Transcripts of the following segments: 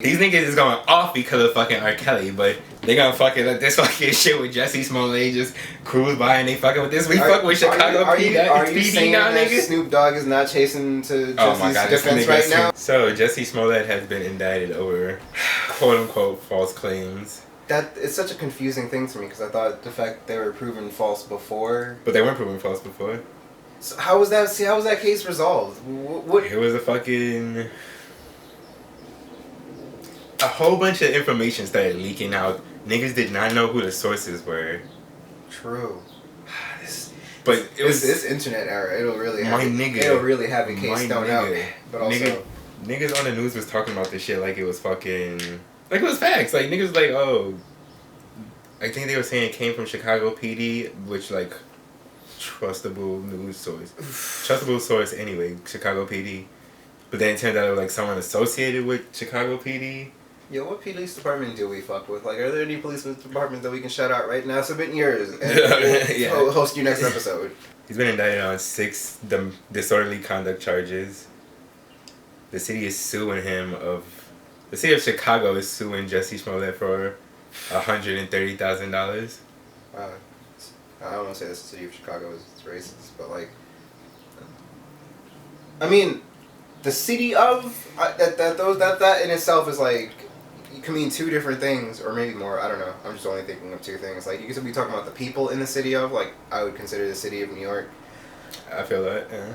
These niggas is going off because of fucking R. Kelly, but they gonna fucking let this fucking shit with Jussie Smollett just cruise by and they fucking with this. We fuck with Chicago PD. Are you saying now, that nigga? Snoop Dogg is not chasing to Jussie's defense right now? So Jussie Smollett has been indicted over quote unquote false claims. That it's such a confusing thing to me because I thought the fact they were proven false before. But they weren't proven false before. So how was that? See, how was that case resolved? What? It was a whole bunch of information started leaking out. Niggas did not know who the sources were. True. But it was this internet era. It'll really have a case thrown out. But also, niggas on the news was talking about this shit like it was fucking like it was facts. Like niggas like, oh, I think they were saying it came from Chicago PD, which like trustable news source, trustable source anyway, Chicago PD. But then it turned out it was like someone associated with Chicago PD. Yo, what police department do we fuck with? Like, are there any police departments that we can shout out right now? Submit yours and we'll host your next episode. He's been indicted on 6 disorderly conduct charges. The city is suing him the city of Chicago is suing Jussie Smollett for $130,000. I don't want to say the city of Chicago is racist, but like, I mean, the city of that in itself is like, you can mean 2 different things or maybe more. I don't know. I'm just only thinking of 2 things. Like, you could be talking about the people in the city of, like, I would consider the city of New York. I feel that. Yeah.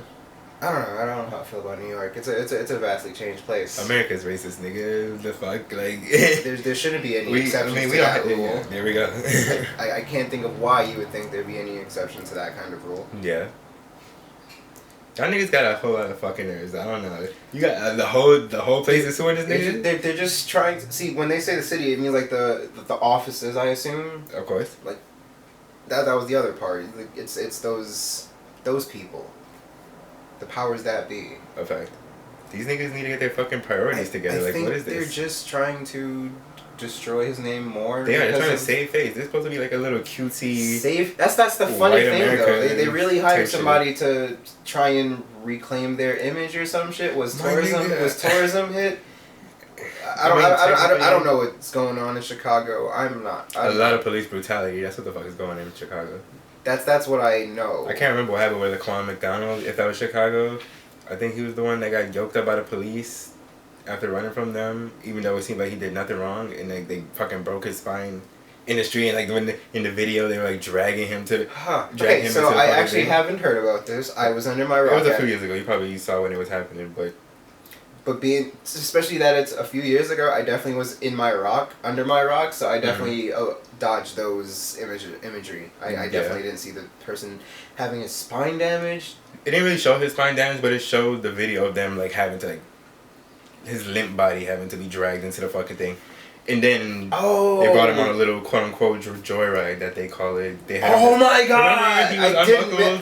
I don't know how I feel about New York. It's a vastly changed place. America's racist, nigga. The fuck, like. there shouldn't be any exceptions to that rule. Yeah, there we go. I can't think of why you would think there'd be any exception to that kind of rule. Yeah. Y'all niggas got a whole lot of fucking nerves. I don't know. You got the whole place is suing this nigga? They're just trying to see, when they say the city, it means like the offices, I assume. Of course. Like that was the other part. Like, it's those people. The powers that be. A fact. These niggas need to get their fucking priorities together. I like, think what is this? They're just trying to destroy his name more. They're trying to save face. They're supposed to be like a little cutesy. That's the funny thing America though. They really hired somebody to try and reclaim their image or some shit. Was tourism hit? I don't know what's going on in Chicago. A lot of police brutality. That's what the fuck is going on in Chicago. That's what I know. I can't remember what happened with Laquan McDonald. If that was Chicago, I think he was the one that got yoked up by the police after running from them, even though it seemed like he did nothing wrong, and like they fucking broke his spine in the street, and like in the video they were like dragging him to. Okay, so I actually haven't heard about this. I was under my rock. It was a few years ago. You probably saw when it was happening, but especially that it's a few years ago, I definitely was under my rock, so I definitely dodged those imagery. I definitely didn't see the person having his spine damaged. It didn't really show his spine damage, but it showed the video of them like having to his limp body having to be dragged into the fucking thing. And then they brought him on a little quote unquote joyride that they call it. They had my god!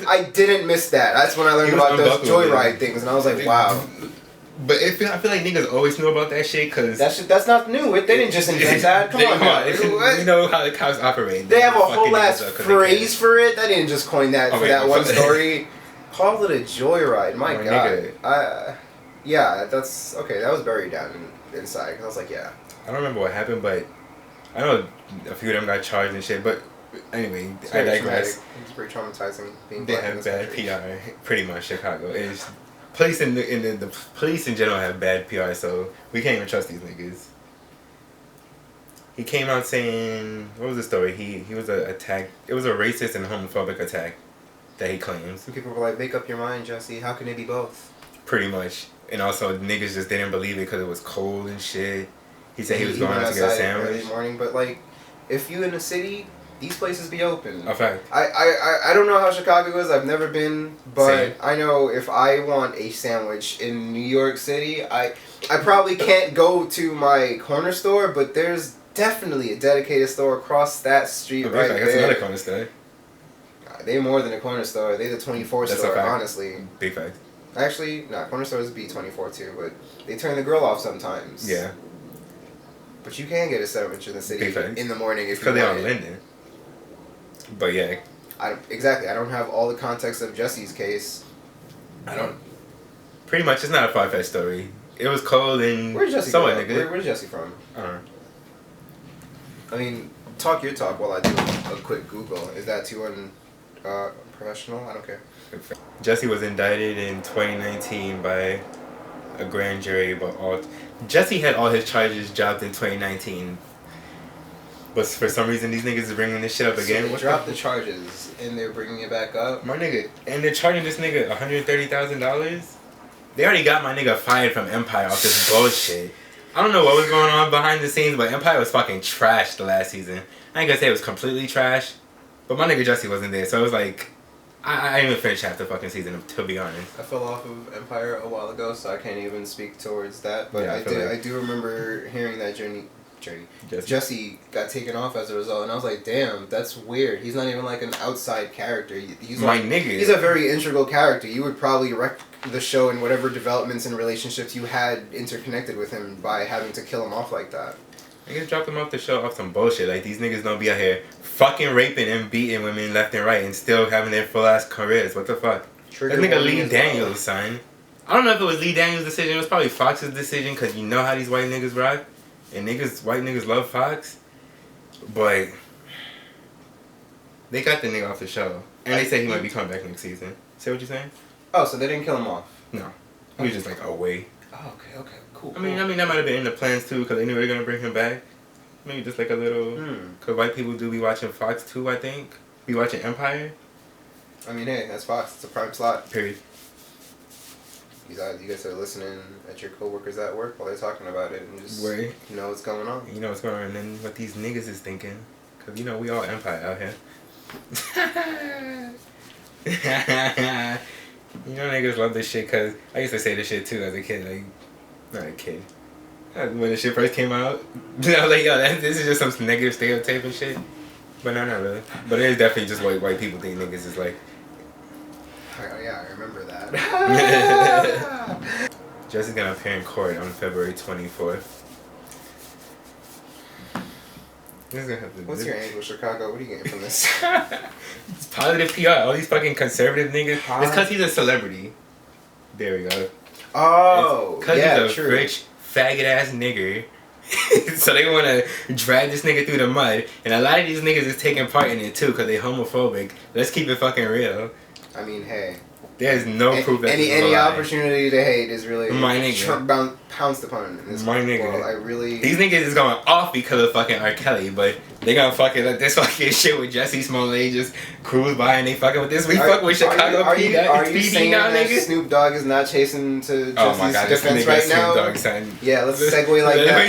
I didn't miss that. That's when I learned about those joyride things, and I was like, wow. But I feel like niggas always knew about that shit because that's not new. They didn't just invent that. Come on, you know how the cops operate. They have a whole ass phrase for it. They didn't just coin that for that one story. Call it a joyride. My god. Yeah, that's okay. That was buried down inside because I was like, yeah. I don't remember what happened, but I know a few of them got charged and shit. But anyway, I digress. It's pretty traumatizing. They have bad PR. Pretty much Chicago. It's police the police in general have bad PR, so we can't even trust these niggas. He came out saying, what was the story? He was attack. It was a racist and homophobic attack that he claims. Some people were like, make up your mind, Jussie. How can it be both? Pretty much. And also, niggas just didn't believe it because it was cold and shit. He said he was going out to get a sandwich. Early morning, but like, if you in the city, these places be open. A fact. I don't know how Chicago is. I've never been, but I know if I want a sandwich in New York City, I probably can't go to my corner store, but there's definitely a dedicated store across that street right there. That's another corner store. They're more than a corner store. They're the 24 store, honestly. Big fact. Actually, corner stores be 24 too, but they turn the grill off sometimes. Yeah. But you can get a sandwich in the city in the morning if you want. Because they're on Linden. But yeah. I don't have all the context of Jussie's case. Pretty much, it's not a far-fetched story. it was cold and Where's Jussie somewhat from? nigga. Where's Jussie from? I don't know. I mean, talk your talk while I do a quick Google. Is that too professional? I don't care. Jussie was indicted in 2019 by a grand jury, but Jussie had all his charges dropped in 2019. But for some reason, these niggas is bringing this shit up again. So they dropped the charges and they're bringing it back up. My nigga, and they're charging this nigga $130,000. They already got my nigga fired from Empire off this bullshit. I don't know what was going on behind the scenes, but Empire was fucking trash the last season. I ain't gonna say it was completely trash, but my nigga Jussie wasn't there, so it was like, I didn't even finish half the fucking season, to be honest. I fell off of Empire a while ago, so I can't even speak towards that. But Yeah, I do remember hearing that Jussie got taken off as a result, and I was like, damn, that's weird. He's not even like an outside character. He's my like, nigga. He's a very integral character. You would probably wreck the show and whatever developments and relationships you had interconnected with him by having to kill him off like that. Niggas dropped him off the show off some bullshit. Like, these niggas don't be out here fucking raping and beating women left and right and still having their full ass careers. What the fuck? That nigga Lee Daniels, son. I don't know if it was Lee Daniels' decision. It was probably Fox's decision, because you know how these white niggas rock. And white niggas love Fox. But they got the nigga off the show. And they say he might be coming back next season. See what you're saying? Oh, so they didn't kill him off? No. He was just like away. Oh, okay, cool. I mean, that might have been in the plans too, because they knew they were going to bring him back. Maybe just like a little... Because white people do be watching Fox too, I think. Be watching Empire. I mean, hey, that's Fox. It's a prime slot. Period. You guys are listening at your coworkers at work while they're talking about it and just Wait. You know what's going on. You know what's going on, and then what these niggas is thinking. Because, you know, we all Empire out here. You know niggas love this shit, because I used to say this shit too as a kid. Like, not a kid. When the shit first came out, I was like, yo, this is just some negative stereotype and shit. But no, not really. But it is definitely just what white people think niggas is like. Oh, yeah, I remember that. Jussie's gonna appear in court on February 24th. What's your angle, Chicago? What are you getting from this? It's positive PR. All these fucking conservative niggas. It's because he's a celebrity. There we go. Oh, because yeah, he's a true. rich, faggot ass nigger. So they want to drag this nigga through the mud. And a lot of these niggas is taking part in it too, because they homophobic. Let's keep it fucking real. I mean, hey. There's no proof that any opportunity to hate is really my nigga. Pounced upon in this my nigga. world. I really... These niggas is going off because of fucking R. Kelly, but they gonna fucking let this fucking shit with Jussie Smollett just cruise by and they fucking with this. We fuck with Chicago PD. Are you saying now, that nigga? Snoop Dogg is not chasing to Oh my Jussie's God, defense this nigga right Snoop now? Dogg, son. Yeah, let's segue like that.